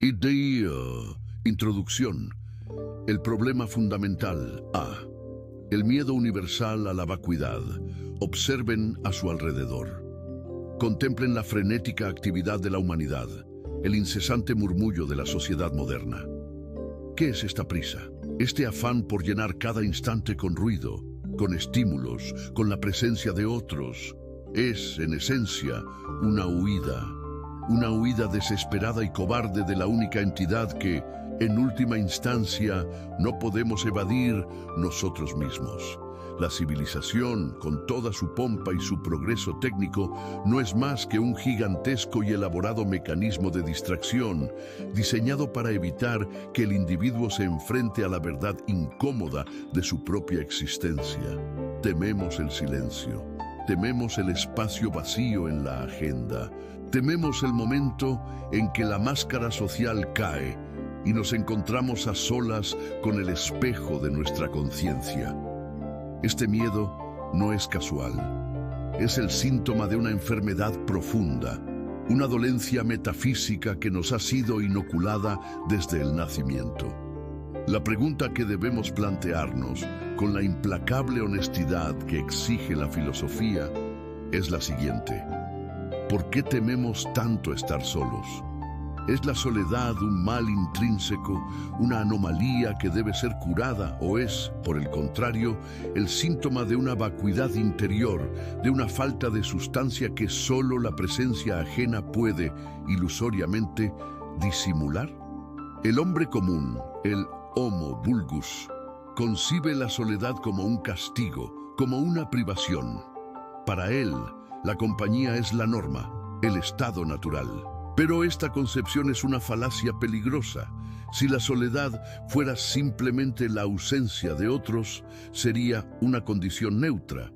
Idea. Introducción. El problema fundamental. A. El miedo universal a la vacuidad. Observen a su alrededor. Contemplen la frenética actividad de la humanidad, el incesante murmullo de la sociedad moderna. ¿Qué es esta prisa? Este afán por llenar cada instante con ruido, con estímulos, con la presencia de otros. Es, en esencia, una huida desesperada y cobarde de la única entidad que, en última instancia, no podemos evadir nosotros mismos. La civilización, con toda su pompa y su progreso técnico, no es más que un gigantesco y elaborado mecanismo de distracción, diseñado para evitar que el individuo se enfrente a la verdad incómoda de su propia existencia. Tememos el silencio, tememos el espacio vacío en la agenda, tememos el momento en que la máscara social cae y nos encontramos a solas con el espejo de nuestra conciencia. Este miedo no es casual. Es el síntoma de una enfermedad profunda, una dolencia metafísica que nos ha sido inoculada desde el nacimiento. La pregunta que debemos plantearnos, con la implacable honestidad que exige la filosofía, es la siguiente: ¿por qué tememos tanto estar solos? ¿Es la soledad un mal intrínseco, una anomalía que debe ser curada, o es, por el contrario, el síntoma de una vacuidad interior, de una falta de sustancia que solo la presencia ajena puede, ilusoriamente, disimular? El hombre común, el Homo vulgus, concibe la soledad como un castigo, como una privación. Para él, la compañía es la norma, el estado natural. Pero esta concepción es una falacia peligrosa. Si la soledad fuera simplemente la ausencia de otros, sería una condición neutra.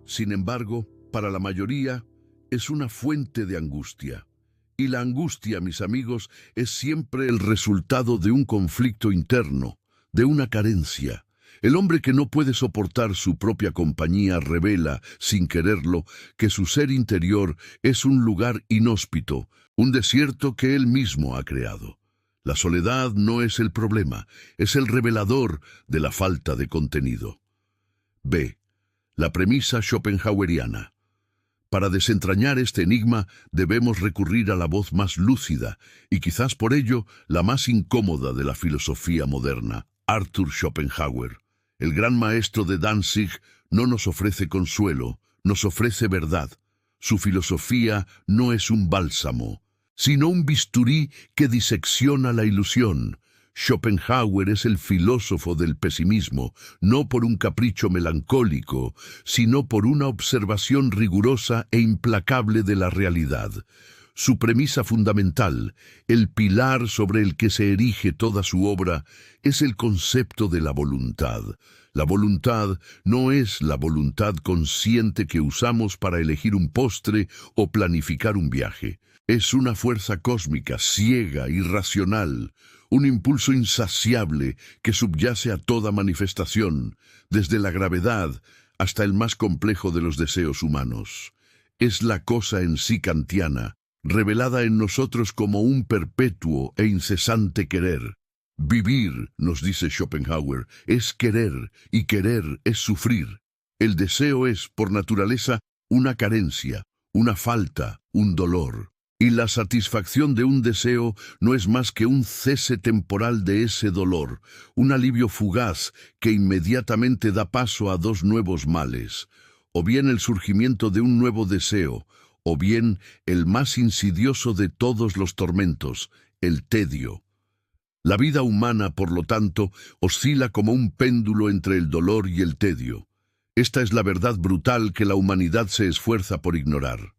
Sin embargo, para la mayoría, es una fuente de angustia. Y la angustia, mis amigos, es siempre el resultado de un conflicto interno, de una carencia. El hombre que no puede soportar su propia compañía revela, sin quererlo, que su ser interior es un lugar inhóspito, un desierto que él mismo ha creado. La soledad no es el problema, es el revelador de la falta de contenido. B. La premisa schopenhaueriana. Para desentrañar este enigma debemos recurrir a la voz más lúcida y quizás por ello la más incómoda de la filosofía moderna, Arthur Schopenhauer. El gran maestro de Danzig no nos ofrece consuelo, nos ofrece verdad. Su filosofía no es un bálsamo, sino un bisturí que disecciona la ilusión. Schopenhauer es el filósofo del pesimismo, no por un capricho melancólico, sino por una observación rigurosa e implacable de la realidad. Su premisa fundamental, el pilar sobre el que se erige toda su obra, es el concepto de la voluntad. La voluntad no es la voluntad consciente que usamos para elegir un postre o planificar un viaje. Es una fuerza cósmica, ciega, irracional, un impulso insaciable que subyace a toda manifestación, desde la gravedad hasta el más complejo de los deseos humanos. Es la cosa en sí kantiana, revelada en nosotros como un perpetuo e incesante querer. Vivir, nos dice Schopenhauer, es querer, y querer es sufrir. El deseo es, por naturaleza, una carencia, una falta, un dolor. Y la satisfacción de un deseo no es más que un cese temporal de ese dolor, un alivio fugaz que inmediatamente da paso a dos nuevos males, o bien el surgimiento de un nuevo deseo, o bien el más insidioso de todos los tormentos, el tedio. La vida humana, por lo tanto, oscila como un péndulo entre el dolor y el tedio. Esta es la verdad brutal que la humanidad se esfuerza por ignorar.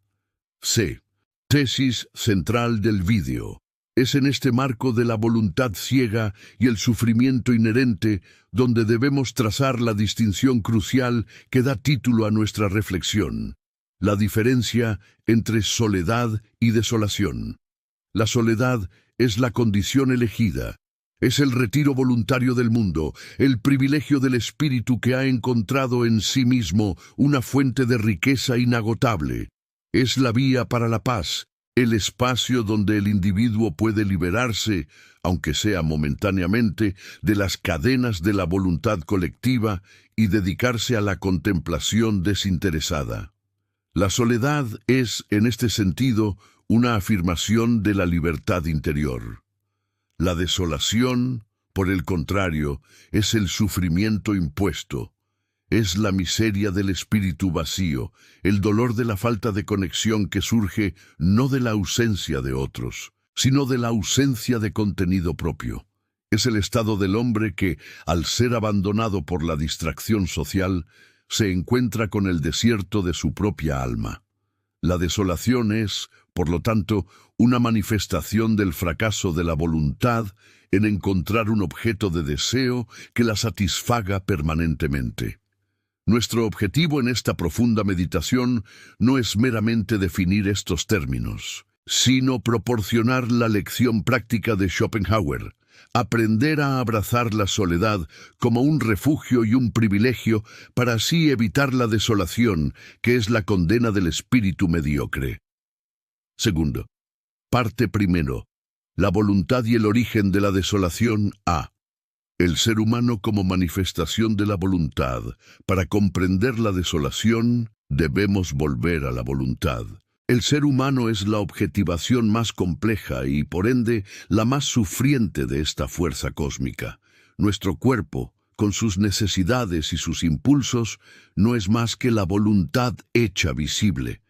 C. Tesis central del vídeo. Es en este marco de la voluntad ciega y el sufrimiento inherente donde debemos trazar la distinción crucial que da título a nuestra reflexión. La diferencia entre soledad y desolación. La soledad es la condición elegida. Es el retiro voluntario del mundo, el privilegio del espíritu que ha encontrado en sí mismo una fuente de riqueza inagotable. Es la vía para la paz, el espacio donde el individuo puede liberarse, aunque sea momentáneamente, de las cadenas de la voluntad colectiva y dedicarse a la contemplación desinteresada. La soledad es, en este sentido, una afirmación de la libertad interior. La desolación, por el contrario, es el sufrimiento impuesto. Es la miseria del espíritu vacío, el dolor de la falta de conexión que surge no de la ausencia de otros, sino de la ausencia de contenido propio. Es el estado del hombre que, al ser abandonado por la distracción social, se encuentra con el desierto de su propia alma. La desolación es, por lo tanto, una manifestación del fracaso de la voluntad en encontrar un objeto de deseo que la satisfaga permanentemente. Nuestro objetivo en esta profunda meditación no es meramente definir estos términos, sino proporcionar la lección práctica de Schopenhauer, aprender a abrazar la soledad como un refugio y un privilegio para así evitar la desolación, que es la condena del espíritu mediocre. Segundo, parte primero, la voluntad y el origen de la desolación A. El ser humano como manifestación de la voluntad. Para comprender la desolación, debemos volver a la voluntad. El ser humano es la objetivación más compleja y, por ende, la más sufriente de esta fuerza cósmica. Nuestro cuerpo, con sus necesidades y sus impulsos, no es más que la voluntad hecha visible.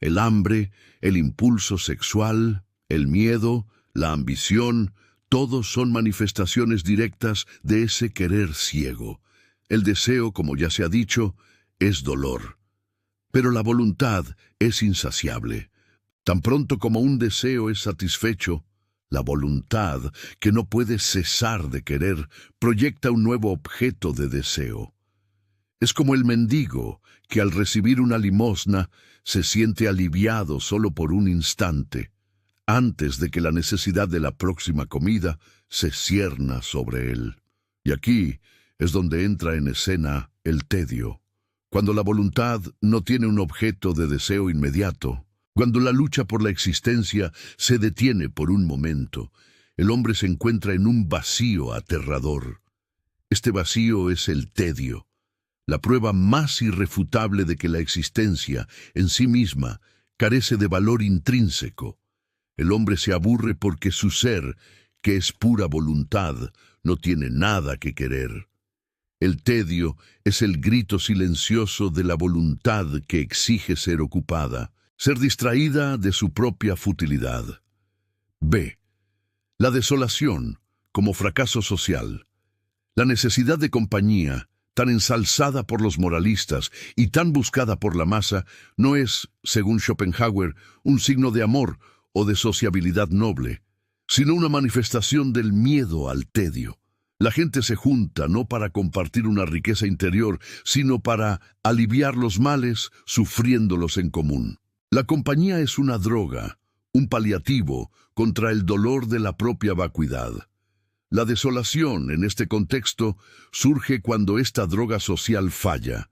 El hambre, el impulso sexual, el miedo, la ambición, todos son manifestaciones directas de ese querer ciego. El deseo, como ya se ha dicho, es dolor. Pero la voluntad es insaciable. Tan pronto como un deseo es satisfecho, la voluntad, que no puede cesar de querer, proyecta un nuevo objeto de deseo. Es como el mendigo, que al recibir una limosna se siente aliviado solo por un instante, antes de que la necesidad de la próxima comida se cierna sobre él. Y aquí es donde entra en escena el tedio. Cuando la voluntad no tiene un objeto de deseo inmediato, cuando la lucha por la existencia se detiene por un momento, el hombre se encuentra en un vacío aterrador. Este vacío es el tedio, la prueba más irrefutable de que la existencia, en sí misma, carece de valor intrínseco. El hombre se aburre porque su ser, que es pura voluntad, no tiene nada que querer. El tedio es el grito silencioso de la voluntad que exige ser ocupada, ser distraída de su propia futilidad. B. La desolación, como fracaso social. La necesidad de compañía, tan ensalzada por los moralistas y tan buscada por la masa, no es, según Schopenhauer, un signo de amor o de sociabilidad noble, sino una manifestación del miedo al tedio. La gente se junta no para compartir una riqueza interior, sino para aliviar los males sufriéndolos en común. La compañía es una droga, un paliativo contra el dolor de la propia vacuidad. La desolación, en este contexto, surge cuando esta droga social falla.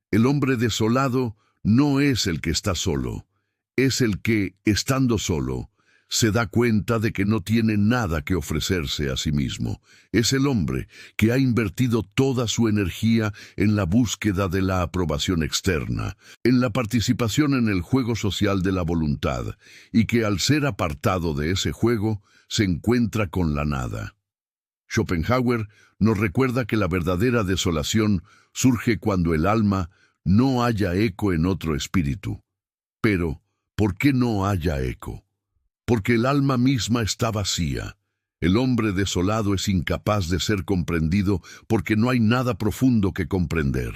El hombre desolado no es el que está solo, es el que, estando solo, se da cuenta de que no tiene nada que ofrecerse a sí mismo. Es el hombre que ha invertido toda su energía en la búsqueda de la aprobación externa, en la participación en el juego social de la voluntad, y que al ser apartado de ese juego, se encuentra con la nada. Schopenhauer nos recuerda que la verdadera desolación surge cuando el alma no halla eco en otro espíritu. Pero, ¿por qué no haya eco? Porque el alma misma está vacía. El hombre desolado es incapaz de ser comprendido porque no hay nada profundo que comprender.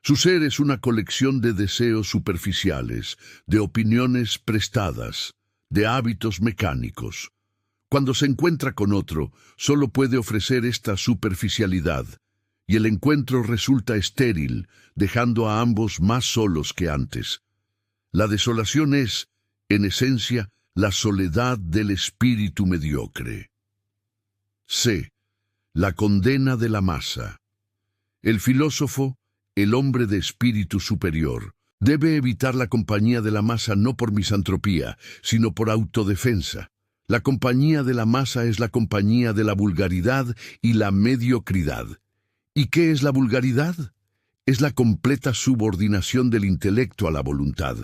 Su ser es una colección de deseos superficiales, de opiniones prestadas, de hábitos mecánicos. Cuando se encuentra con otro, solo puede ofrecer esta superficialidad, y el encuentro resulta estéril, dejando a ambos más solos que antes. La desolación es, en esencia, la soledad del espíritu mediocre. C. La condena de la masa. El filósofo, el hombre de espíritu superior, Debe evitar la compañía de la masa no por misantropía, sino por autodefensa. La compañía de la masa es la compañía de la vulgaridad y la mediocridad. ¿Y qué es la vulgaridad? Es la completa subordinación del intelecto a la voluntad.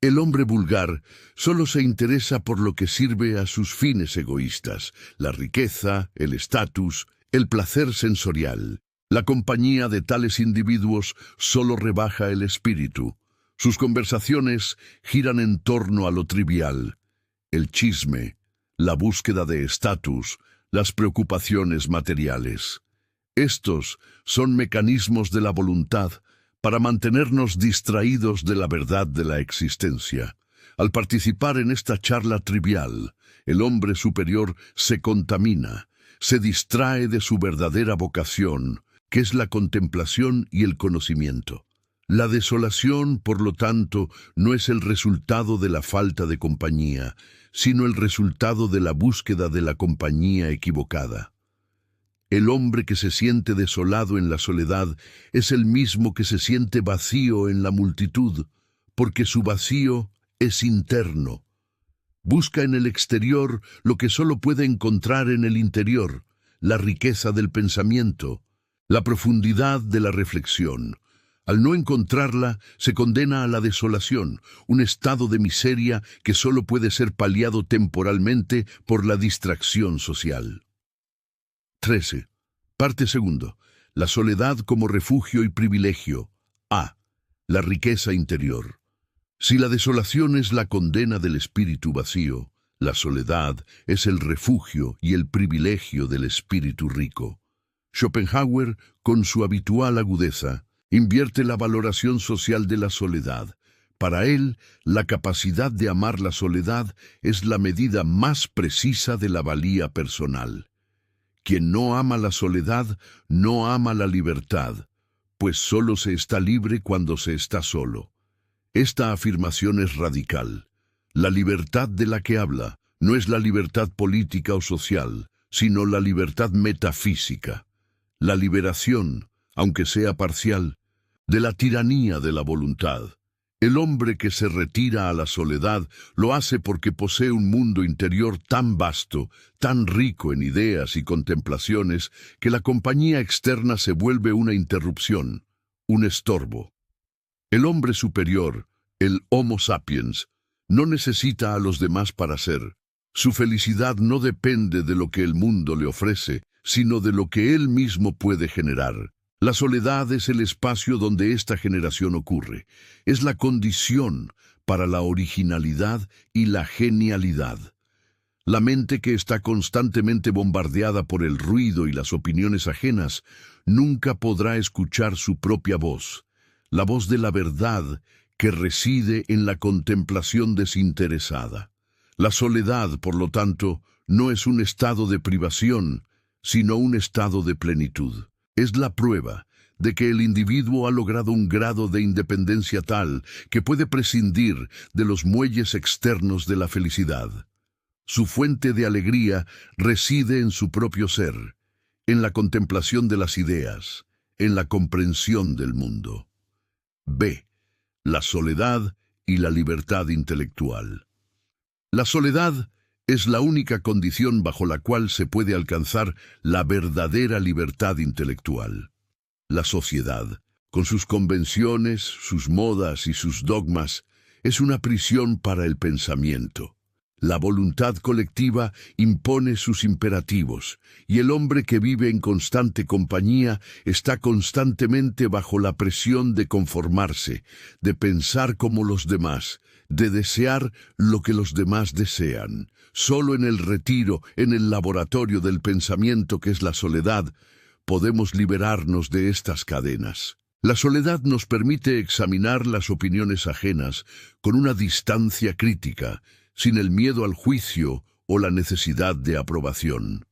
El hombre vulgar solo se interesa por lo que sirve a sus fines egoístas, la riqueza, el estatus, el placer sensorial. La compañía de tales individuos solo rebaja el espíritu. Sus conversaciones giran en torno a lo trivial, el chisme, la búsqueda de estatus, las preocupaciones materiales. Estos son mecanismos de la voluntad para mantenernos distraídos de la verdad de la existencia. Al participar en esta charla trivial, el hombre superior se contamina, se distrae de su verdadera vocación, que es la contemplación y el conocimiento. La desolación, por lo tanto, no es el resultado de la falta de compañía, sino el resultado de la búsqueda de la compañía equivocada. El hombre que se siente desolado en la soledad es el mismo que se siente vacío en la multitud, porque su vacío es interno. Busca en el exterior lo que solo puede encontrar en el interior, la riqueza del pensamiento, la profundidad de la reflexión. Al no encontrarla, se condena a la desolación, un estado de miseria que solo puede ser paliado temporalmente por la distracción social. 13. Parte segundo. La soledad como refugio y privilegio. A. La riqueza interior. Si la desolación es la condena del espíritu vacío, la soledad es el refugio y el privilegio del espíritu rico. Schopenhauer, con su habitual agudeza, invierte la valoración social de la soledad. Para él, la capacidad de amar la soledad es la medida más precisa de la valía personal. Quien no ama la soledad, no ama la libertad, pues solo se está libre cuando se está solo. Esta afirmación es radical. La libertad de la que habla no es la libertad política o social, sino la libertad metafísica. La liberación, aunque sea parcial, de la tiranía de la voluntad. El hombre que se retira a la soledad lo hace porque posee un mundo interior tan vasto, tan rico en ideas y contemplaciones, que la compañía externa se vuelve una interrupción, un estorbo. El hombre superior, el Homo sapiens, no necesita a los demás para ser. Su felicidad no depende de lo que el mundo le ofrece, sino de lo que él mismo puede generar. La soledad es el espacio donde esta generación ocurre. Es la condición para la originalidad y la genialidad. La mente que está constantemente bombardeada por el ruido y las opiniones ajenas nunca podrá escuchar su propia voz, la voz de la verdad que reside en la contemplación desinteresada. La soledad, por lo tanto, no es un estado de privación, sino un estado de plenitud. Es la prueba de que el individuo ha logrado un grado de independencia tal que puede prescindir de los muelles externos de la felicidad. Su fuente de alegría reside en su propio ser, en la contemplación de las ideas, en la comprensión del mundo. B. La soledad y la libertad intelectual. La soledad es la única condición bajo la cual se puede alcanzar la verdadera libertad intelectual. La sociedad, con sus convenciones, sus modas y sus dogmas, es una prisión para el pensamiento. La voluntad colectiva impone sus imperativos, y el hombre que vive en constante compañía está constantemente bajo la presión de conformarse, de pensar como los demás, de desear lo que los demás desean. Solo en el retiro, en el laboratorio del pensamiento que es la soledad, podemos liberarnos de estas cadenas. La soledad nos permite examinar las opiniones ajenas con una distancia crítica, sin el miedo al juicio o la necesidad de aprobación.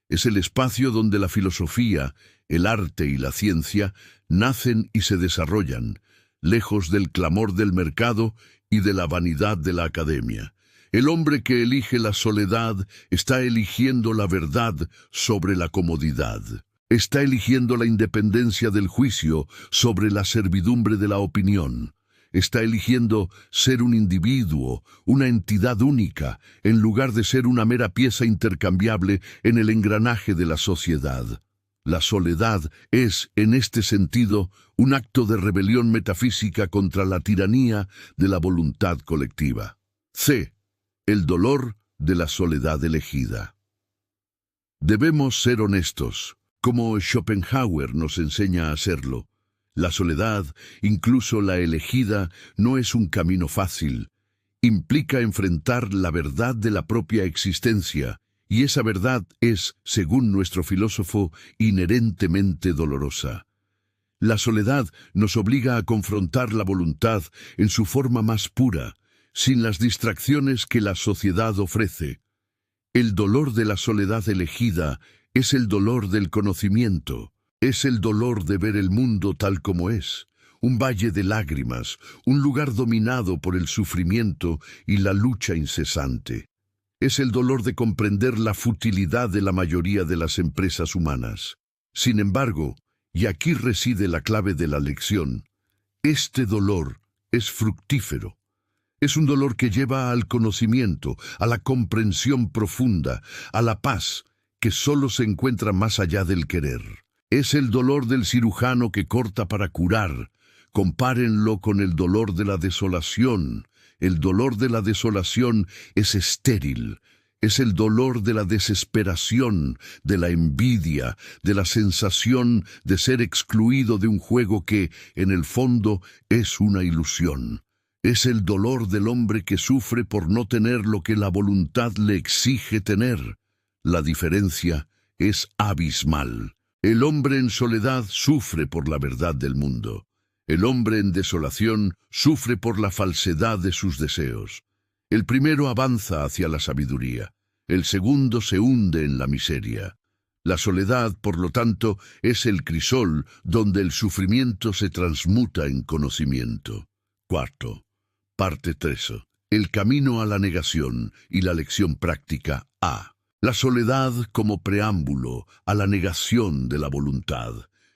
Es el espacio donde la filosofía, el arte y la ciencia nacen y se desarrollan, lejos del clamor del mercado y de la vanidad de la academia. El hombre que elige la soledad está eligiendo la verdad sobre la comodidad. Está eligiendo la independencia del juicio sobre la servidumbre de la opinión. Está eligiendo ser un individuo, una entidad única, en lugar de ser una mera pieza intercambiable en el engranaje de la sociedad. La soledad es, en este sentido, un acto de rebelión metafísica contra la tiranía de la voluntad colectiva. C. El dolor de la soledad elegida. Debemos ser honestos, como Schopenhauer nos enseña a hacerlo. La soledad, incluso la elegida, no es un camino fácil. Implica enfrentar la verdad de la propia existencia, y esa verdad es, según nuestro filósofo, inherentemente dolorosa. La soledad nos obliga a confrontar la voluntad en su forma más pura, sin las distracciones que la sociedad ofrece. El dolor de la soledad elegida es el dolor del conocimiento. Es el dolor de ver el mundo tal como es, un valle de lágrimas, un lugar dominado por el sufrimiento y la lucha incesante. Es el dolor de comprender la futilidad de la mayoría de las empresas humanas. Sin embargo, y aquí reside la clave de la lección, este dolor es fructífero. Es un dolor que lleva al conocimiento, a la comprensión profunda, a la paz, que solo se encuentra más allá del querer. Es el dolor del cirujano que corta para curar. Compárenlo con el dolor de la desolación. El dolor de la desolación es estéril. Es el dolor de la desesperación, de la envidia, de la sensación de ser excluido de un juego que, en el fondo, es una ilusión. Es el dolor del hombre que sufre por no tener lo que la voluntad le exige tener. La diferencia es abismal. El hombre en soledad sufre por la verdad del mundo. El hombre en desolación sufre por la falsedad de sus deseos. El primero avanza hacia la sabiduría. El segundo se hunde en la miseria. La soledad, por lo tanto, es el crisol donde el sufrimiento se transmuta en conocimiento. Cuarto, parte 3. El camino a la negación y la lección práctica A. La soledad como preámbulo a la negación de la voluntad.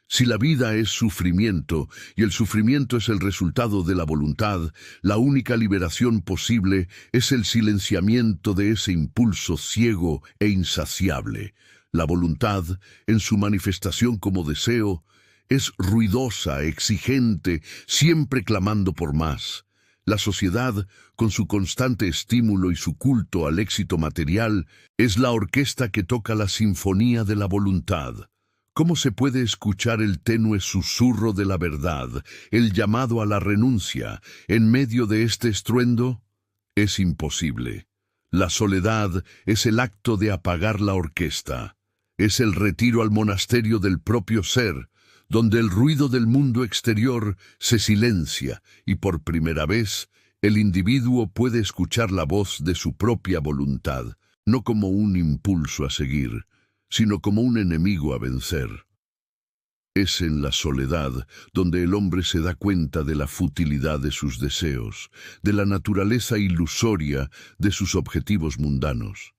Si la vida es sufrimiento y el sufrimiento es el resultado de la voluntad, la única liberación posible es el silenciamiento de ese impulso ciego e insaciable. La voluntad, en su manifestación como deseo, es ruidosa, exigente, siempre clamando por más. La sociedad, con su constante estímulo y su culto al éxito material, es la orquesta que toca la sinfonía de la voluntad. ¿Cómo se puede escuchar el tenue susurro de la verdad, el llamado a la renuncia, en medio de este estruendo? Es imposible. La soledad es el acto de apagar la orquesta. Es el retiro al monasterio del propio ser, donde el ruido del mundo exterior se silencia y por primera vez el individuo puede escuchar la voz de su propia voluntad, no como un impulso a seguir, sino como un enemigo a vencer. Es en la soledad donde el hombre se da cuenta de la futilidad de sus deseos, de la naturaleza ilusoria de sus objetivos mundanos.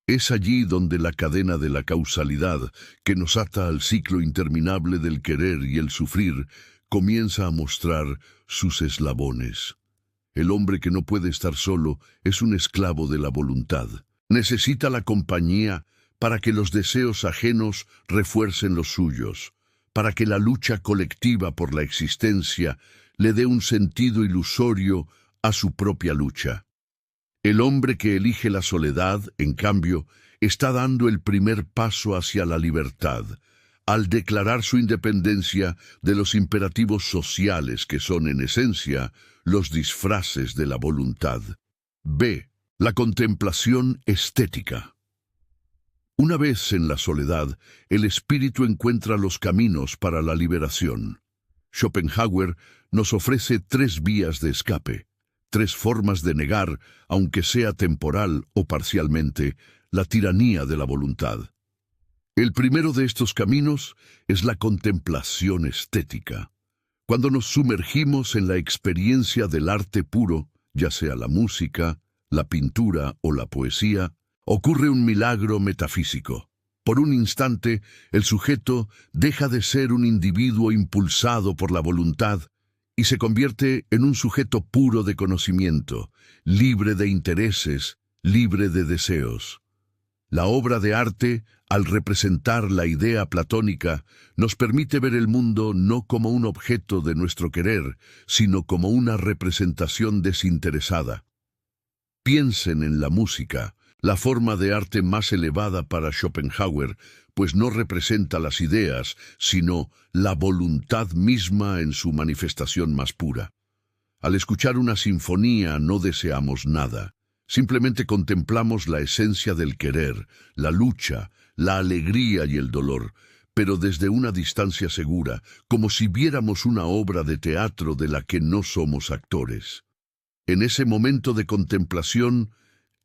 Es allí donde la cadena de la causalidad, que nos ata al ciclo interminable del querer y el sufrir, comienza a mostrar sus eslabones. El hombre que no puede estar solo es un esclavo de la voluntad. Necesita la compañía para que los deseos ajenos refuercen los suyos, para que la lucha colectiva por la existencia le dé un sentido ilusorio a su propia lucha. El hombre que elige la soledad, en cambio, está dando el primer paso hacia la libertad, al declarar su independencia de los imperativos sociales que son, en esencia, los disfraces de la voluntad. B. La contemplación estética. Una vez en la soledad, el espíritu encuentra los caminos para la liberación. Schopenhauer nos ofrece 3 vías de escape. 3 formas de negar, aunque sea temporal o parcialmente, la tiranía de la voluntad. El primero de estos caminos es la contemplación estética. Cuando nos sumergimos en la experiencia del arte puro, ya sea la música, la pintura o la poesía, ocurre un milagro metafísico. Por un instante, el sujeto deja de ser un individuo impulsado por la voluntad y se convierte en un sujeto puro de conocimiento, libre de intereses, libre de deseos. La obra de arte, al representar la idea platónica, nos permite ver el mundo no como un objeto de nuestro querer, sino como una representación desinteresada. Piensen en la música, la forma de arte más elevada para Schopenhauer, pues no representa las ideas, sino la voluntad misma en su manifestación más pura. Al escuchar una sinfonía no deseamos nada. Simplemente contemplamos la esencia del querer, la lucha, la alegría y el dolor, pero desde una distancia segura, como si viéramos una obra de teatro de la que no somos actores. En ese momento de contemplación,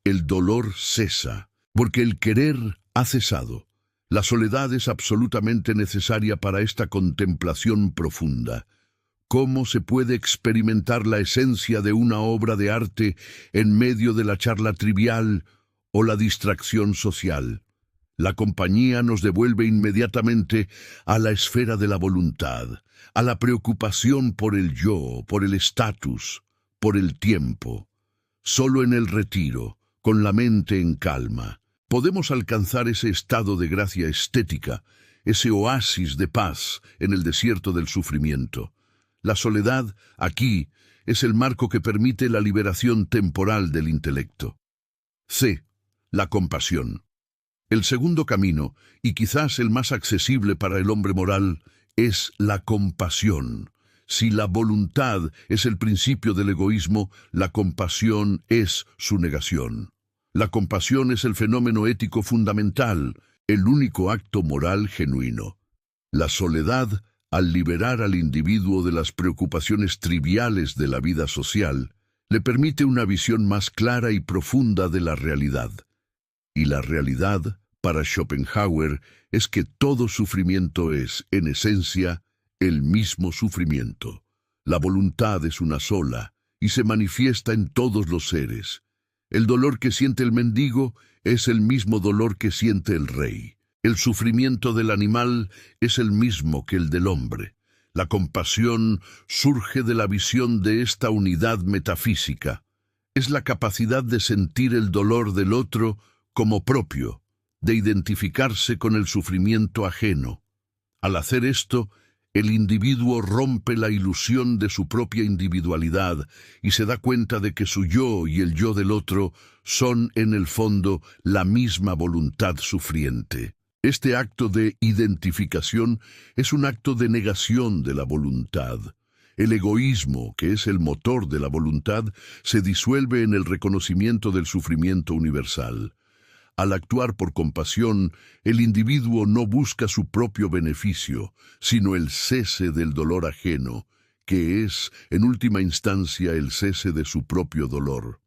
el dolor cesa, porque el querer ha cesado. La soledad es absolutamente necesaria para esta contemplación profunda. ¿Cómo se puede experimentar la esencia de una obra de arte en medio de la charla trivial o la distracción social? La compañía nos devuelve inmediatamente a la esfera de la voluntad, a la preocupación por el yo, por el estatus, por el tiempo. Solo en el retiro, con la mente en calma, podemos alcanzar ese estado de gracia estética, ese oasis de paz en el desierto del sufrimiento. La soledad, aquí, es el marco que permite la liberación temporal del intelecto. C. La compasión. El segundo camino, y quizás el más accesible para el hombre moral, es la compasión. Si la voluntad es el principio del egoísmo, la compasión es su negación. La compasión es el fenómeno ético fundamental, el único acto moral genuino. La soledad, al liberar al individuo de las preocupaciones triviales de la vida social, le permite una visión más clara y profunda de la realidad. Y la realidad, para Schopenhauer, es que todo sufrimiento es, en esencia, el mismo sufrimiento. La voluntad es una sola y se manifiesta en todos los seres. El dolor que siente el mendigo es el mismo dolor que siente el rey. El sufrimiento del animal es el mismo que el del hombre. La compasión surge de la visión de esta unidad metafísica. Es la capacidad de sentir el dolor del otro como propio, de identificarse con el sufrimiento ajeno. Al hacer esto, el individuo rompe la ilusión de su propia individualidad y se da cuenta de que su yo y el yo del otro son, en el fondo, la misma voluntad sufriente. Este acto de identificación es un acto de negación de la voluntad. El egoísmo, que es el motor de la voluntad, se disuelve en el reconocimiento del sufrimiento universal. Al actuar por compasión, el individuo no busca su propio beneficio, sino el cese del dolor ajeno, que es, en última instancia, el cese de su propio dolor.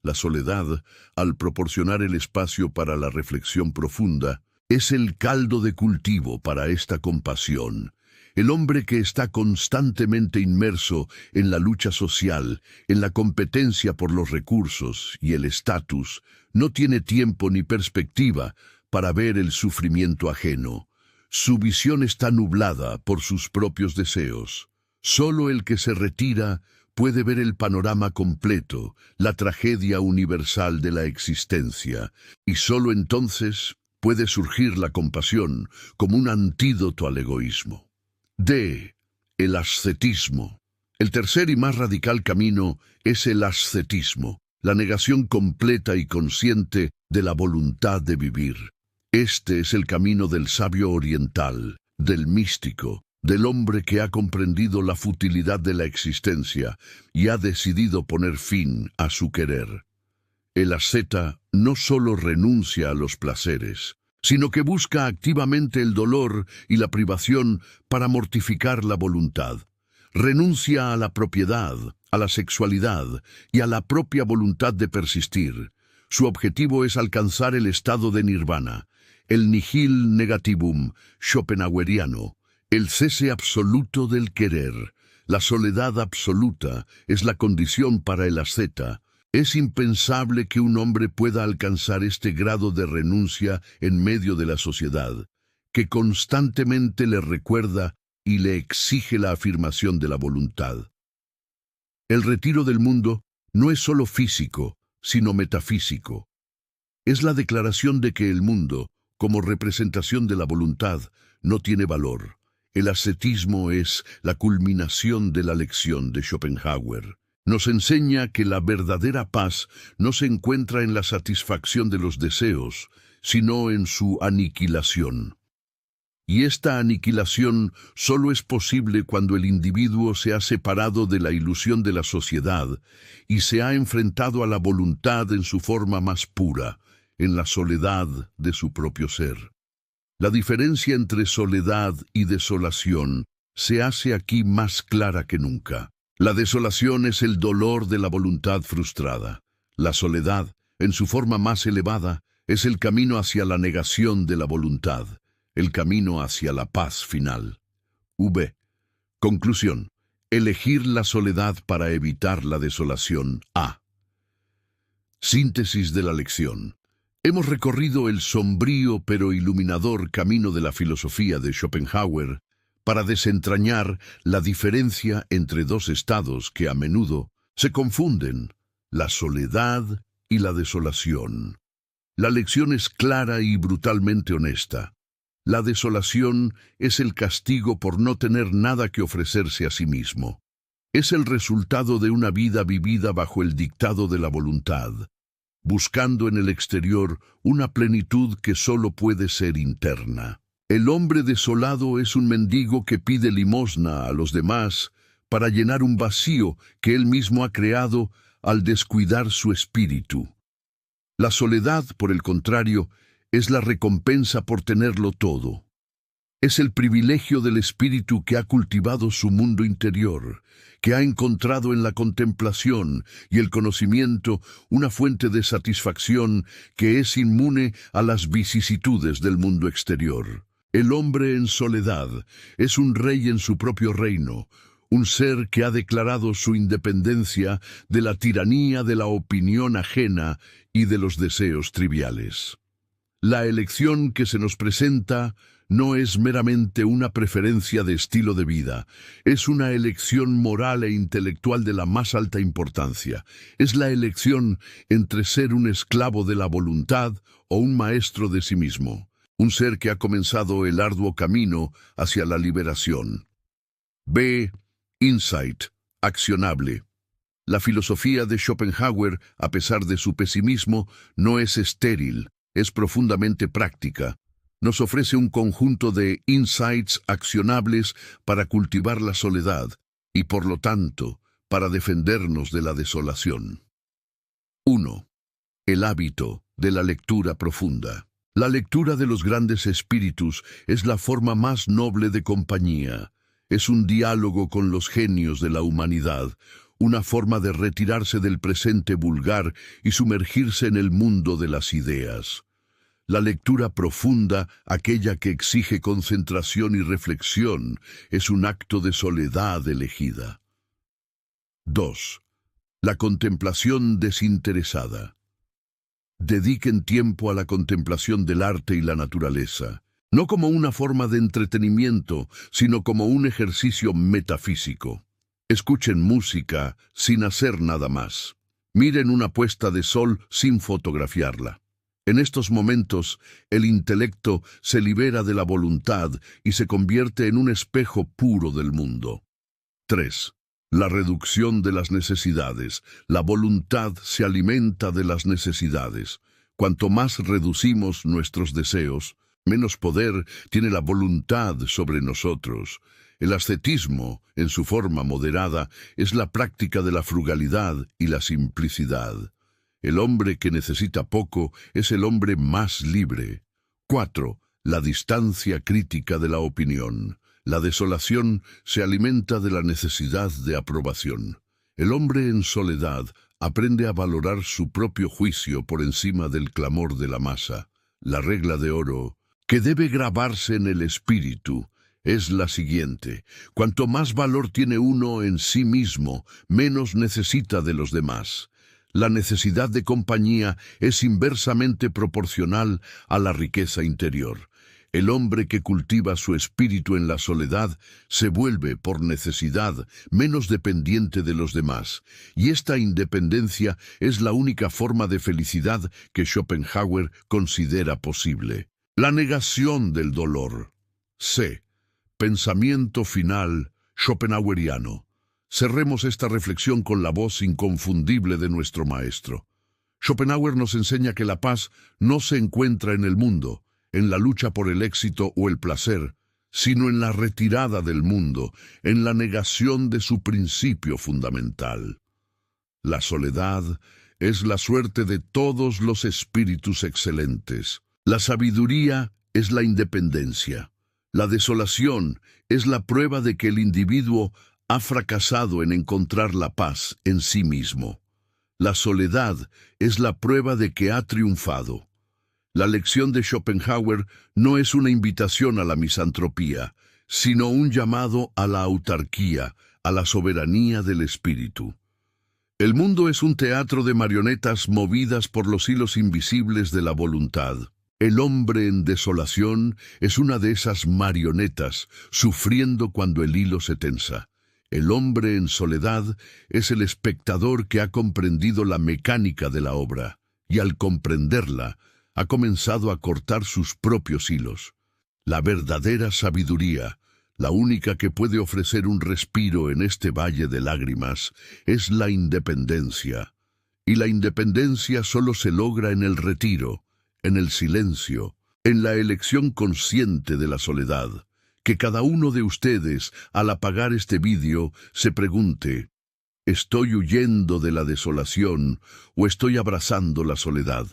La soledad, al proporcionar el espacio para la reflexión profunda, es el caldo de cultivo para esta compasión. El hombre que está constantemente inmerso en la lucha social, en la competencia por los recursos y el estatus, no tiene tiempo ni perspectiva para ver el sufrimiento ajeno. Su visión está nublada por sus propios deseos. Solo el que se retira puede ver el panorama completo, la tragedia universal de la existencia, y solo entonces puede surgir la compasión como un antídoto al egoísmo. D. El ascetismo. El tercer y más radical camino es el ascetismo, la negación completa y consciente de la voluntad de vivir. Este es el camino del sabio oriental, del místico, del hombre que ha comprendido la futilidad de la existencia y ha decidido poner fin a su querer. El asceta no solo renuncia a los placeres, sino que busca activamente el dolor y la privación para mortificar la voluntad. Renuncia a la propiedad, a la sexualidad y a la propia voluntad de persistir. Su objetivo es alcanzar el estado de nirvana, el nihil negativum schopenhaueriano, el cese absoluto del querer. La soledad absoluta es la condición para el asceta. Es impensable que un hombre pueda alcanzar este grado de renuncia en medio de la sociedad, que constantemente le recuerda y le exige la afirmación de la voluntad. El retiro del mundo no es solo físico, sino metafísico. Es la declaración de que el mundo, como representación de la voluntad, no tiene valor. El ascetismo es la culminación de la lección de Schopenhauer. Nos enseña que la verdadera paz no se encuentra en la satisfacción de los deseos, sino en su aniquilación. Y esta aniquilación solo es posible cuando el individuo se ha separado de la ilusión de la sociedad y se ha enfrentado a la voluntad en su forma más pura, en la soledad de su propio ser. La diferencia entre soledad y desolación se hace aquí más clara que nunca. La desolación es el dolor de la voluntad frustrada. La soledad, en su forma más elevada, es el camino hacia la negación de la voluntad, el camino hacia la paz final. Conclusión. Elegir la soledad para evitar la desolación. Síntesis de la lección. Hemos recorrido el sombrío pero iluminador camino de la filosofía de Schopenhauer para desentrañar la diferencia entre dos estados que a menudo se confunden, la soledad y la desolación. La lección es clara y brutalmente honesta. La desolación es el castigo por no tener nada que ofrecerse a sí mismo. Es el resultado de una vida vivida bajo el dictado de la voluntad, buscando en el exterior una plenitud que solo puede ser interna. El hombre desolado es un mendigo que pide limosna a los demás para llenar un vacío que él mismo ha creado al descuidar su espíritu. La soledad, por el contrario, es la recompensa por tenerlo todo. Es el privilegio del espíritu que ha cultivado su mundo interior, que ha encontrado en la contemplación y el conocimiento una fuente de satisfacción que es inmune a las vicisitudes del mundo exterior. El hombre en soledad es un rey en su propio reino, un ser que ha declarado su independencia de la tiranía de la opinión ajena y de los deseos triviales. La elección que se nos presenta no es meramente una preferencia de estilo de vida, es una elección moral e intelectual de la más alta importancia. Es la elección entre ser un esclavo de la voluntad o un maestro de sí mismo, un ser que ha comenzado el arduo camino hacia la liberación. Insight, accionable. La filosofía de Schopenhauer, a pesar de su pesimismo, no es estéril, es profundamente práctica. Nos ofrece un conjunto de insights accionables para cultivar la soledad y, por lo tanto, para defendernos de la desolación. 1. El hábito de la lectura profunda. La lectura de los grandes espíritus es la forma más noble de compañía. Es un diálogo con los genios de la humanidad, una forma de retirarse del presente vulgar y sumergirse en el mundo de las ideas. La lectura profunda, aquella que exige concentración y reflexión, es un acto de soledad elegida. 2. La contemplación desinteresada. Dediquen tiempo a la contemplación del arte y la naturaleza, no como una forma de entretenimiento, sino como un ejercicio metafísico. Escuchen música sin hacer nada más. Miren una puesta de sol sin fotografiarla. En estos momentos, el intelecto se libera de la voluntad y se convierte en un espejo puro del mundo. 3. La reducción de las necesidades. La voluntad se alimenta de las necesidades. Cuanto más reducimos nuestros deseos, menos poder tiene la voluntad sobre nosotros. El ascetismo, en su forma moderada, es la práctica de la frugalidad y la simplicidad. El hombre que necesita poco es el hombre más libre. 4. La distancia crítica de la opinión. La desolación se alimenta de la necesidad de aprobación. El hombre en soledad aprende a valorar su propio juicio por encima del clamor de la masa. La regla de oro, que debe grabarse en el espíritu, es la siguiente: cuanto más valor tiene uno en sí mismo, menos necesita de los demás. La necesidad de compañía es inversamente proporcional a la riqueza interior. El hombre que cultiva su espíritu en la soledad se vuelve, por necesidad, menos dependiente de los demás, y esta independencia es la única forma de felicidad que Schopenhauer considera posible. La negación del dolor. C. Pensamiento final schopenhaueriano. Cerremos esta reflexión con la voz inconfundible de nuestro maestro. Schopenhauer nos enseña que la paz no se encuentra en el mundo, en la lucha por el éxito o el placer, sino en la retirada del mundo, en la negación de su principio fundamental. La soledad es la suerte de todos los espíritus excelentes. La sabiduría es la independencia. La desolación es la prueba de que el individuo ha fracasado en encontrar la paz en sí mismo. La soledad es la prueba de que ha triunfado. La lección de Schopenhauer no es una invitación a la misantropía, sino un llamado a la autarquía, a la soberanía del espíritu. El mundo es un teatro de marionetas movidas por los hilos invisibles de la voluntad. El hombre en desolación es una de esas marionetas, sufriendo cuando el hilo se tensa. El hombre en soledad es el espectador que ha comprendido la mecánica de la obra, y al comprenderla, ha comenzado a cortar sus propios hilos. La verdadera sabiduría, la única que puede ofrecer un respiro en este valle de lágrimas, es la independencia. Y la independencia solo se logra en el retiro, en el silencio, en la elección consciente de la soledad. Que cada uno de ustedes, al apagar este vídeo, se pregunte: ¿estoy huyendo de la desolación o estoy abrazando la soledad?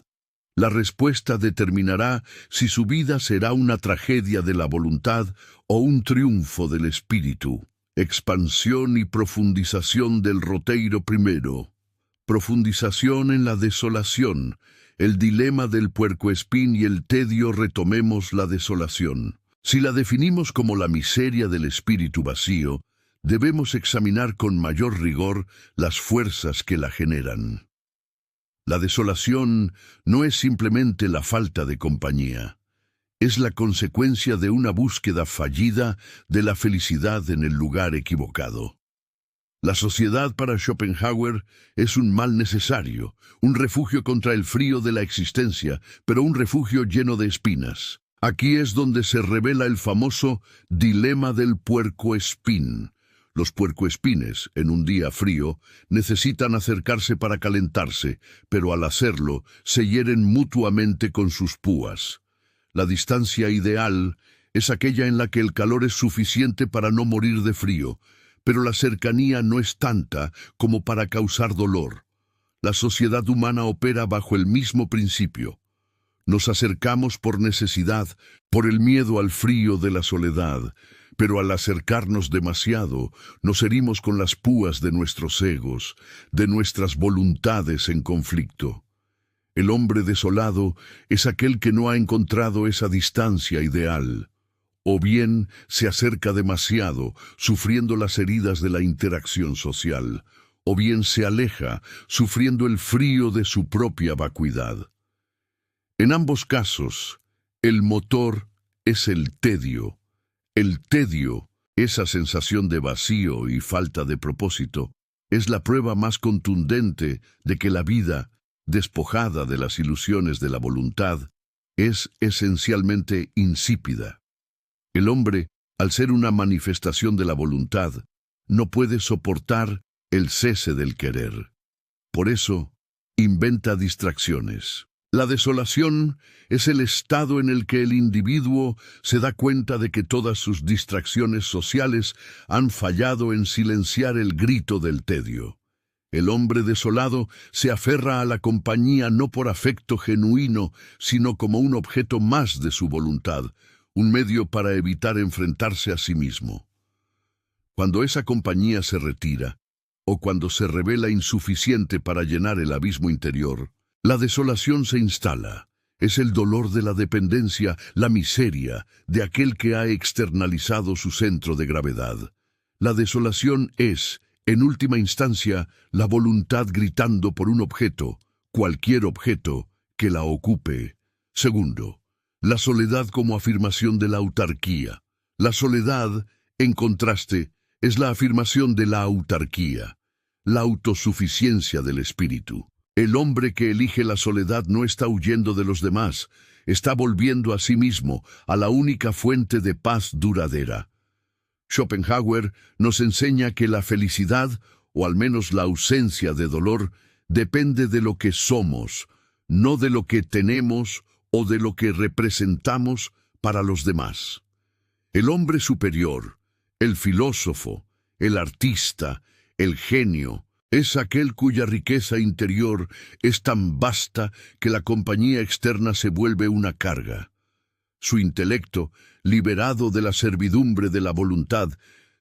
La respuesta determinará si su vida será una tragedia de la voluntad o un triunfo del espíritu. Expansión y profundización del roteiro primero. Profundización en la desolación. El dilema del puercoespín y el tedio. Retomemos la desolación. Si la definimos como la miseria del espíritu vacío, debemos examinar con mayor rigor las fuerzas que la generan. La desolación no es simplemente la falta de compañía. Es la consecuencia de una búsqueda fallida de la felicidad en el lugar equivocado. La sociedad para Schopenhauer es un mal necesario, un refugio contra el frío de la existencia, pero un refugio lleno de espinas. Aquí es donde se revela el famoso dilema del puercoespín. Los puercoespines, en un día frío, necesitan acercarse para calentarse, pero al hacerlo, se hieren mutuamente con sus púas. La distancia ideal es aquella en la que el calor es suficiente para no morir de frío, pero la cercanía no es tanta como para causar dolor. La sociedad humana opera bajo el mismo principio. Nos acercamos por necesidad, por el miedo al frío de la soledad, pero al acercarnos demasiado, nos herimos con las púas de nuestros egos, de nuestras voluntades en conflicto. El hombre desolado es aquel que no ha encontrado esa distancia ideal. O bien se acerca demasiado, sufriendo las heridas de la interacción social, o bien se aleja, sufriendo el frío de su propia vacuidad. En ambos casos, el motor es el tedio. El tedio, esa sensación de vacío y falta de propósito, es la prueba más contundente de que la vida, despojada de las ilusiones de la voluntad, es esencialmente insípida. El hombre, al ser una manifestación de la voluntad, no puede soportar el cese del querer. Por eso, inventa distracciones. La desolación es el estado en el que el individuo se da cuenta de que todas sus distracciones sociales han fallado en silenciar el grito del tedio. El hombre desolado se aferra a la compañía no por afecto genuino, sino como un objeto más de su voluntad, un medio para evitar enfrentarse a sí mismo. Cuando esa compañía se retira, o cuando se revela insuficiente para llenar el abismo interior, la desolación se instala. Es el dolor de la dependencia, la miseria de aquel que ha externalizado su centro de gravedad. La desolación es, en última instancia, la voluntad gritando por un objeto, cualquier objeto, que la ocupe. Segundo, La soledad como afirmación de la autarquía. La soledad, en contraste, es la afirmación de la autarquía, la autosuficiencia del espíritu. El hombre que elige la soledad no está huyendo de los demás, está volviendo a sí mismo, a la única fuente de paz duradera. Schopenhauer nos enseña que la felicidad, o al menos la ausencia de dolor, depende de lo que somos, no de lo que tenemos o de lo que representamos para los demás. El hombre superior, el filósofo, el artista, el genio, es aquel cuya riqueza interior es tan vasta que la compañía externa se vuelve una carga. Su intelecto, liberado de la servidumbre de la voluntad,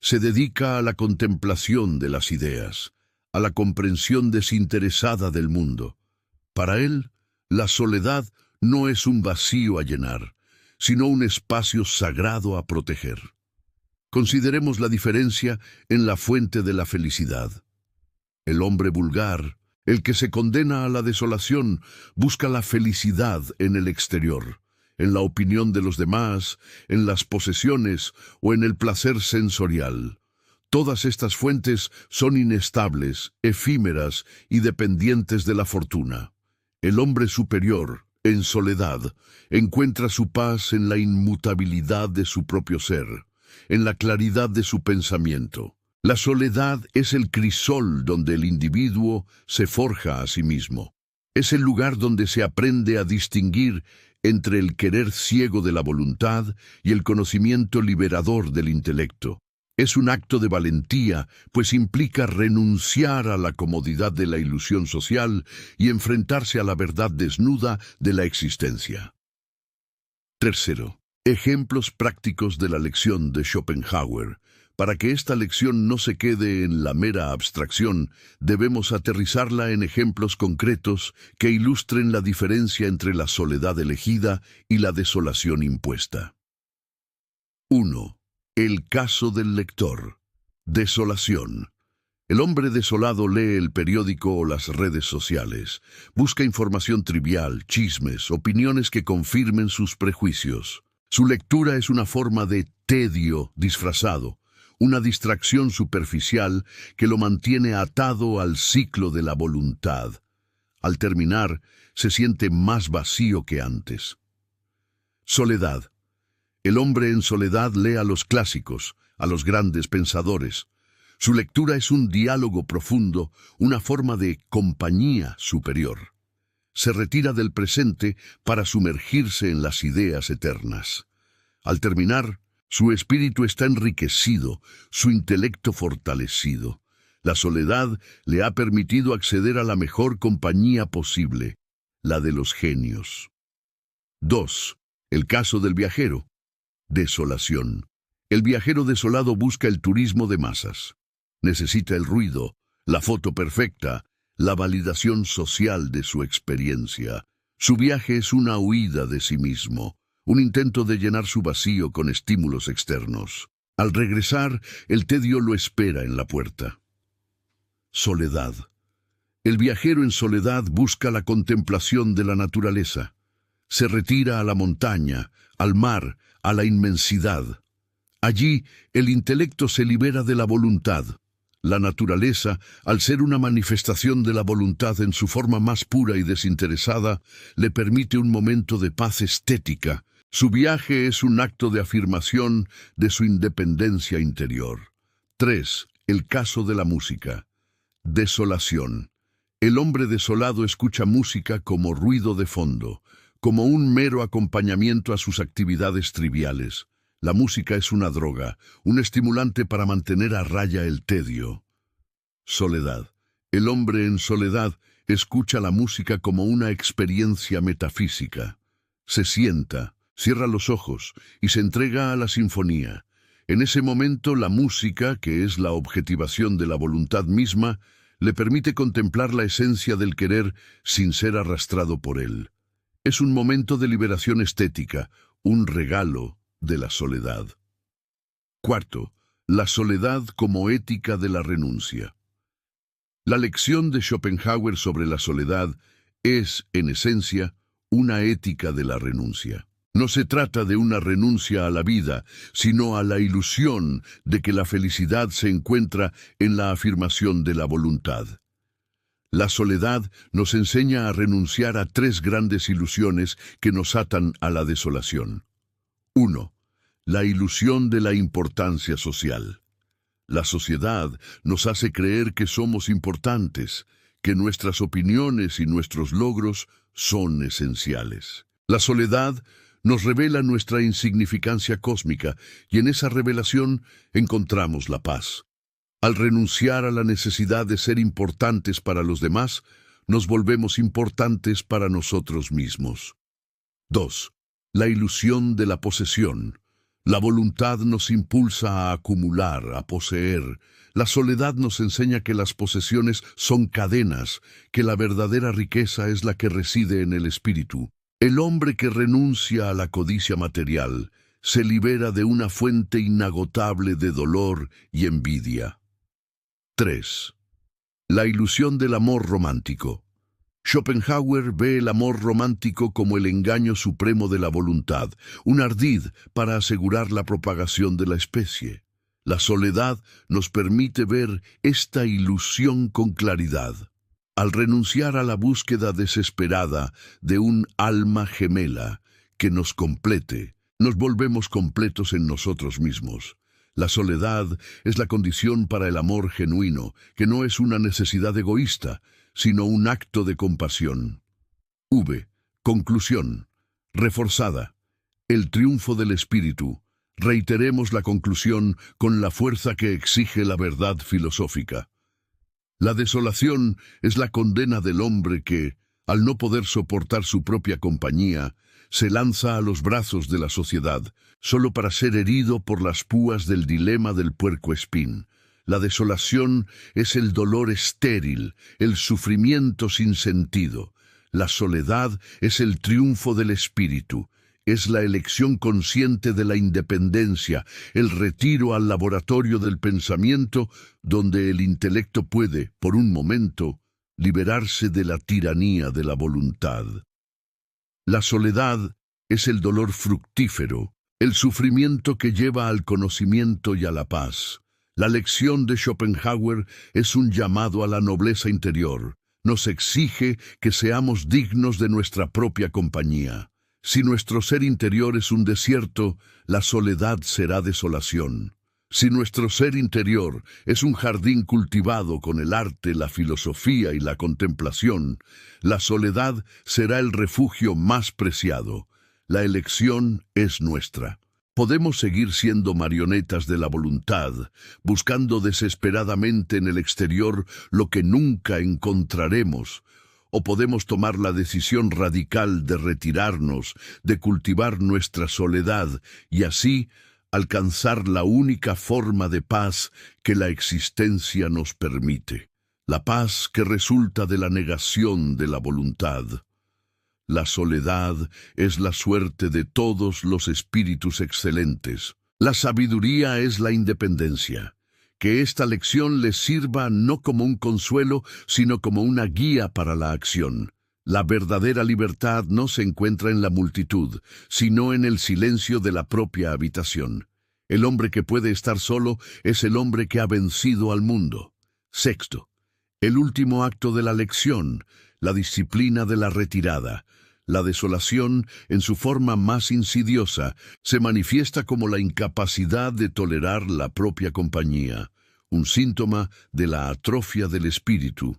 se dedica a la contemplación de las ideas, a la comprensión desinteresada del mundo. Para él, la soledad no es un vacío a llenar, sino un espacio sagrado a proteger. Consideremos la diferencia en la fuente de la felicidad. El hombre vulgar, el que se condena a la desolación, busca la felicidad en el exterior, en la opinión de los demás, en las posesiones o en el placer sensorial. Todas estas fuentes son inestables, efímeras y dependientes de la fortuna. El hombre superior, en soledad, encuentra su paz en la inmutabilidad de su propio ser, en la claridad de su pensamiento. La soledad es el crisol donde el individuo se forja a sí mismo. Es el lugar donde se aprende a distinguir entre el querer ciego de la voluntad y el conocimiento liberador del intelecto. Es un acto de valentía, pues implica renunciar a la comodidad de la ilusión social y enfrentarse a la verdad desnuda de la existencia. Tercero, ejemplos prácticos de la lección de Schopenhauer. Para que esta lección no se quede en la mera abstracción, debemos aterrizarla en ejemplos concretos que ilustren la diferencia entre la soledad elegida y la desolación impuesta. 1. El caso del lector. Desolación. El hombre desolado lee el periódico o las redes sociales. Busca información trivial, chismes, opiniones que confirmen sus prejuicios. Su lectura es una forma de tedio disfrazado, una distracción superficial que lo mantiene atado al ciclo de la voluntad. Al terminar, se siente más vacío que antes. Soledad. El hombre en soledad lee a los clásicos, a los grandes pensadores. Su lectura es un diálogo profundo, una forma de compañía superior. Se retira del presente para sumergirse en las ideas eternas. Al terminar, su espíritu está enriquecido, su intelecto fortalecido. La soledad le ha permitido acceder a la mejor compañía posible, la de los genios. 2. El caso del viajero. Desolación. El viajero desolado busca el turismo de masas. Necesita el ruido, la foto perfecta, la validación social de su experiencia. Su viaje es una huida de sí mismo, un intento de llenar su vacío con estímulos externos. Al regresar, el tedio lo espera en la puerta. Soledad. El viajero en soledad busca la contemplación de la naturaleza. Se retira a la montaña, al mar, a la inmensidad. Allí, el intelecto se libera de la voluntad. La naturaleza, al ser una manifestación de la voluntad en su forma más pura y desinteresada, le permite un momento de paz estética. Su viaje es un acto de afirmación de su independencia interior. 3. El caso de la música. Desolación. El hombre desolado escucha música como ruido de fondo, como un mero acompañamiento a sus actividades triviales. La música es una droga, un estimulante para mantener a raya el tedio. Soledad. El hombre en soledad escucha la música como una experiencia metafísica. Se sienta, cierra los ojos y se entrega a la sinfonía. En ese momento, la música, que es la objetivación de la voluntad misma, le permite contemplar la esencia del querer sin ser arrastrado por él. Es un momento de liberación estética, un regalo de la soledad. 4. La soledad como ética de la renuncia. La lección de Schopenhauer sobre la soledad es, en esencia, una ética de la renuncia. No se trata de una renuncia a la vida, sino a la ilusión de que la felicidad se encuentra en la afirmación de la voluntad. La soledad nos enseña a renunciar a tres grandes ilusiones que nos atan a la desolación. 1. La ilusión de la importancia social. La sociedad nos hace creer que somos importantes, que nuestras opiniones y nuestros logros son esenciales. La soledad nos revela nuestra insignificancia cósmica y en esa revelación encontramos la paz. Al renunciar a la necesidad de ser importantes para los demás, nos volvemos importantes para nosotros mismos. 2. La ilusión de la posesión. La voluntad nos impulsa a acumular, a poseer. La soledad nos enseña que las posesiones son cadenas, que la verdadera riqueza es la que reside en el espíritu. El hombre que renuncia a la codicia material se libera de una fuente inagotable de dolor y envidia. 3. La ilusión del amor romántico. Schopenhauer ve el amor romántico como el engaño supremo de la voluntad, un ardid para asegurar la propagación de la especie. La soledad nos permite ver esta ilusión con claridad. Al renunciar a la búsqueda desesperada de un alma gemela que nos complete, nos volvemos completos en nosotros mismos. La soledad es la condición para el amor genuino, que no es una necesidad egoísta, sino un acto de compasión. Conclusión. Reforzada. El triunfo del espíritu. Reiteremos la conclusión con la fuerza que exige la verdad filosófica. La desolación es la condena del hombre que, al no poder soportar su propia compañía, se lanza a los brazos de la sociedad, solo para ser herido por las púas del dilema del puercoespín. La desolación es el dolor estéril, el sufrimiento sin sentido. La soledad es el triunfo del espíritu. Es la elección consciente de la independencia, el retiro al laboratorio del pensamiento, donde el intelecto puede, por un momento, liberarse de la tiranía de la voluntad. La soledad es el dolor fructífero, el sufrimiento que lleva al conocimiento y a la paz. La lección de Schopenhauer es un llamado a la nobleza interior. Nos exige que seamos dignos de nuestra propia compañía. Si nuestro ser interior es un desierto, la soledad será desolación. Si nuestro ser interior es un jardín cultivado con el arte, la filosofía y la contemplación, la soledad será el refugio más preciado. La elección es nuestra. Podemos seguir siendo marionetas de la voluntad, buscando desesperadamente en el exterior lo que nunca encontraremos, o podemos tomar la decisión radical de retirarnos, de cultivar nuestra soledad y así alcanzar la única forma de paz que la existencia nos permite, la paz que resulta de la negación de la voluntad. La soledad es la suerte de todos los espíritus excelentes. La sabiduría es la independencia. Que esta lección les sirva no como un consuelo, sino como una guía para la acción. La verdadera libertad no se encuentra en la multitud, sino en el silencio de la propia habitación. El hombre que puede estar solo es el hombre que ha vencido al mundo. 6. El último acto de la lección, la disciplina de la retirada. La desolación, en su forma más insidiosa, se manifiesta como la incapacidad de tolerar la propia compañía, un síntoma de la atrofia del espíritu.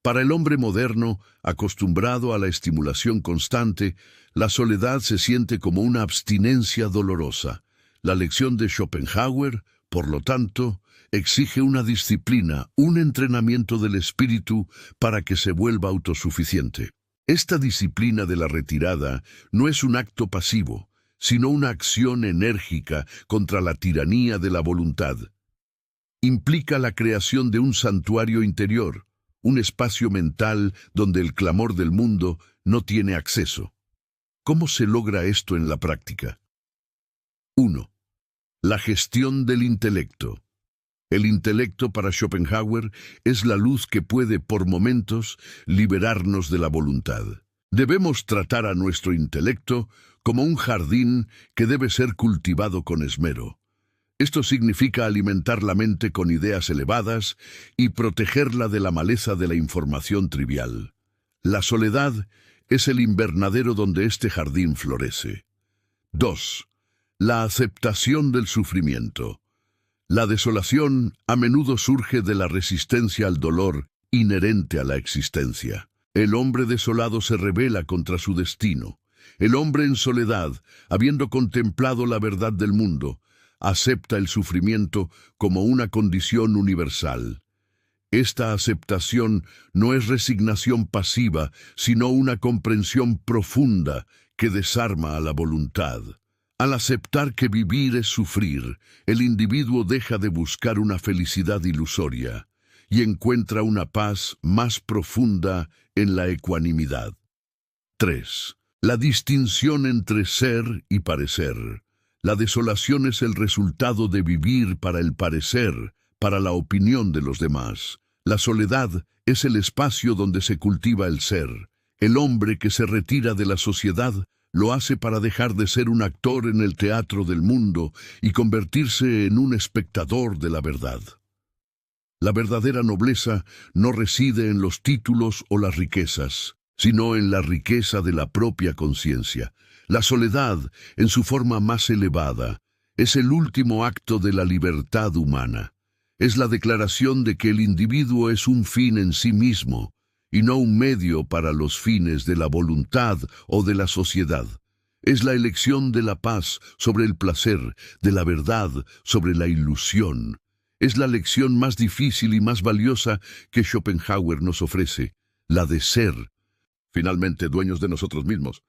Para el hombre moderno, acostumbrado a la estimulación constante, la soledad se siente como una abstinencia dolorosa. La lección de Schopenhauer, por lo tanto, exige una disciplina, un entrenamiento del espíritu para que se vuelva autosuficiente. Esta disciplina de la retirada no es un acto pasivo, sino una acción enérgica contra la tiranía de la voluntad. Implica la creación de un santuario interior, un espacio mental donde el clamor del mundo no tiene acceso. ¿Cómo se logra esto en la práctica? 1. La gestión del intelecto. El intelecto para Schopenhauer es la luz que puede, por momentos, liberarnos de la voluntad. Debemos tratar a nuestro intelecto como un jardín que debe ser cultivado con esmero. Esto significa alimentar la mente con ideas elevadas y protegerla de la maleza de la información trivial. La soledad es el invernadero donde este jardín florece. 2. La aceptación del sufrimiento. La desolación a menudo surge de la resistencia al dolor inherente a la existencia. El hombre desolado se rebela contra su destino. El hombre en soledad, habiendo contemplado la verdad del mundo, acepta el sufrimiento como una condición universal. Esta aceptación no es resignación pasiva, sino una comprensión profunda que desarma a la voluntad. Al aceptar que vivir es sufrir, el individuo deja de buscar una felicidad ilusoria y encuentra una paz más profunda en la ecuanimidad. 3. La distinción entre ser y parecer. La desolación es el resultado de vivir para el parecer, para la opinión de los demás. La soledad es el espacio donde se cultiva el ser. El hombre que se retira de la sociedad lo hace para dejar de ser un actor en el teatro del mundo y convertirse en un espectador de la verdad. La verdadera nobleza no reside en los títulos o las riquezas, sino en la riqueza de la propia conciencia. La soledad, en su forma más elevada, es el último acto de la libertad humana. Es la declaración de que el individuo es un fin en sí mismo, y no un medio para los fines de la voluntad o de la sociedad. Es la elección de la paz sobre el placer, de la verdad sobre la ilusión. Es la lección más difícil y más valiosa que Schopenhauer nos ofrece, la de ser, finalmente dueños de nosotros mismos.